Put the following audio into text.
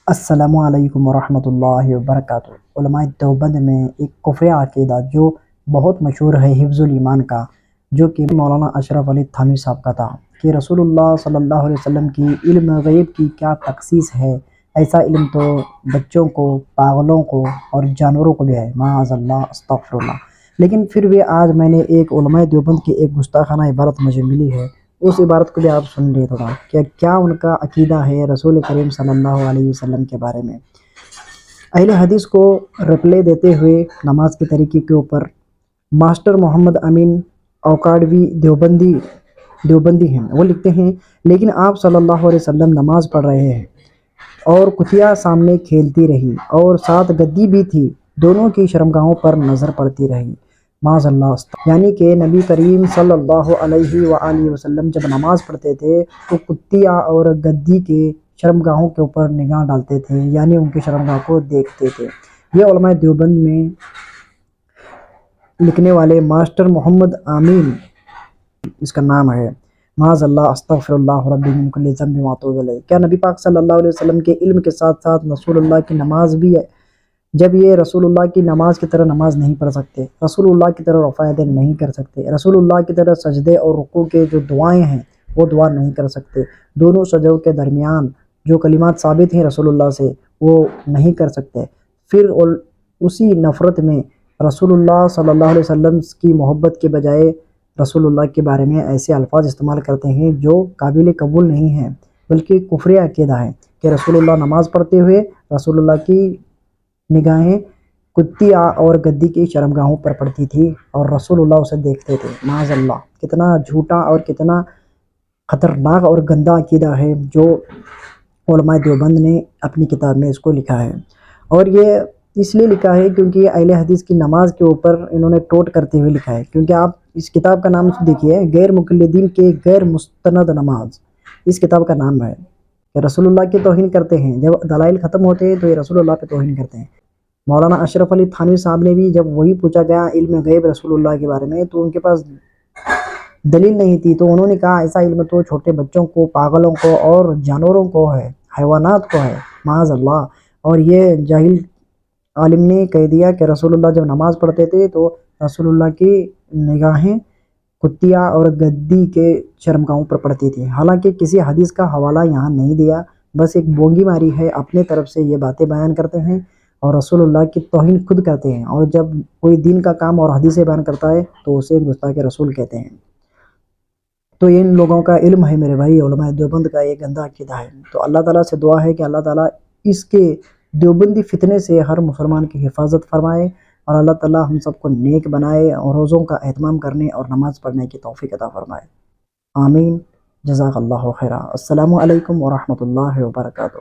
السلام علیکم ورحمۃ اللہ وبرکاتہ۔ علماء دیوبند میں ایک کفر عقیدہ جو بہت مشہور ہے حفظ الایمان کا، جو کہ مولانا اشرف علی تھانوی صاحب کا تھا کہ رسول اللہ صلی اللہ علیہ وسلم کی علم غیب کی کیا تخصیص ہے۔ ایسا علم تو بچوں کو، پاگلوں کو اور جانوروں کو بھی ہے، معاذ اللہ، استغفر اللہ۔ لیکن پھر بھی آج میں نے ایک علماء دیوبند کی ایک گستاخانہ عبارت مجھے ملی ہے، اس عبارت کو بھی آپ سن لیے تھوڑا کہ کیا ان کا عقیدہ ہے رسول کریم صلی اللہ علیہ وسلم کے بارے میں۔ اہل حدیث کو رپلے دیتے ہوئے نماز کے طریقے کے اوپر ماسٹر محمد امین اوکاڑوی دیوبندی ہیں، وہ لکھتے ہیں، لیکن آپ صلی اللہ علیہ وسلم نماز پڑھ رہے ہیں اور کتیا سامنے کھیلتی رہی اور ساتھ گدی بھی تھی، دونوں کی شرمگاہوں پر نظر پڑتی رہی، معاذ اللہ۔ یعنی کہ نبی کریم صلی اللہ علیہ وآلہ وسلم جب نماز پڑھتے تھے تو کتیا اور گدی کے شرمگاہوں کے اوپر نگاہ ڈالتے تھے، یعنی ان کے شرمگاہ کو دیکھتے تھے۔ یہ علماء دیوبند میں لکھنے والے ماسٹر محمد امین، اس کا نام ہے، معاذ اللہ، استغفر اللہ ربی من کل ذنب واتوب الیہ۔ کیا نبی پاک صلی اللہ علیہ وسلم کے علم کے ساتھ ساتھ رسول اللہ کی نماز بھی ہے؟ جب یہ رسول اللہ کی نماز کی طرح نماز نہیں پڑھ سکتے، رسول اللہ کی طرح رفع یدین نہیں کر سکتے، رسول اللہ کی طرح سجدے اور رکوع کے جو دعائیں ہیں وہ دعا نہیں کر سکتے، دونوں سجدوں کے درمیان جو کلمات ثابت ہیں رسول اللہ سے وہ نہیں کر سکتے، پھر اسی نفرت میں رسول اللہ صلی اللہ علیہ وسلم کی محبت کے بجائے رسول اللہ کے بارے میں ایسے الفاظ استعمال کرتے ہیں جو قابل قبول نہیں ہیں، بلکہ کفر عقیدہ ہے کہ رسول اللہ نماز پڑھتے ہوئے رسول اللہ کی نگاہیں کتیا اور گدی کی شرمگاہوں پر پڑتی تھی اور رسول اللہ اسے دیکھتے تھے، معاذ اللہ۔ کتنا جھوٹا اور کتنا خطرناک اور گندا عقیدہ ہے جو علماء دیوبند نے اپنی کتاب میں اس کو لکھا ہے، اور یہ اس لیے لکھا ہے کیونکہ اہل حدیث کی نماز کے اوپر انہوں نے ٹوٹ کرتے ہوئے لکھا ہے، کیونکہ آپ اس کتاب کا نام دیکھیے، غیر مقلدین کے غیر مستند نماز، اس کتاب کا نام ہے کہ رسول اللہ کی توہین کرتے ہیں، جب دلائل ختم ہوتے ہیں تو یہ رسول اللہ پہ توہین کرتے ہیں۔ مولانا اشرف علی تھانوی صاحب نے بھی جب وہی پوچھا گیا علم غیب رسول اللہ کے بارے میں تو ان کے پاس دلیل نہیں تھی، تو انہوں نے کہا ایسا علم تو چھوٹے بچوں کو، پاگلوں کو اور جانوروں کو ہے، حیوانات کو ہے، معاذ اللہ۔ اور یہ جاہل عالم نے کہہ دیا کہ رسول اللہ جب نماز پڑھتے تھے تو رسول اللہ کی نگاہیں کتیا اور گدی کے شرمگاہوں پر پڑتی تھی، حالانکہ کسی حدیث کا حوالہ یہاں نہیں دیا، بس ایک بونگی ماری ہے، اپنے طرف سے یہ باتیں بیان کرتے ہیں اور رسول اللہ کی توہین خود کرتے ہیں، اور جب کوئی دین کا کام اور حدیثیں بیان کرتا ہے تو اسے گستاخ رسول کہتے ہیں۔ تو ان لوگوں کا علم ہے میرے بھائی، علماء دیوبند کا یہ گندا عقیدہ ہے، تو اللہ تعالیٰ سے دعا ہے کہ اللہ تعالیٰ اس کے دیوبندی فتنے سے ہر مسلمان کی حفاظت فرمائے، اور اللہ تعالیٰ ہم سب کو نیک بنائے اور روزوں کا اہتمام کرنے اور نماز پڑھنے کی توفیق عطا فرمائے، آمین، جزاک اللہ خیرہ۔ السلام علیکم ورحمۃ اللہ وبرکاتہ۔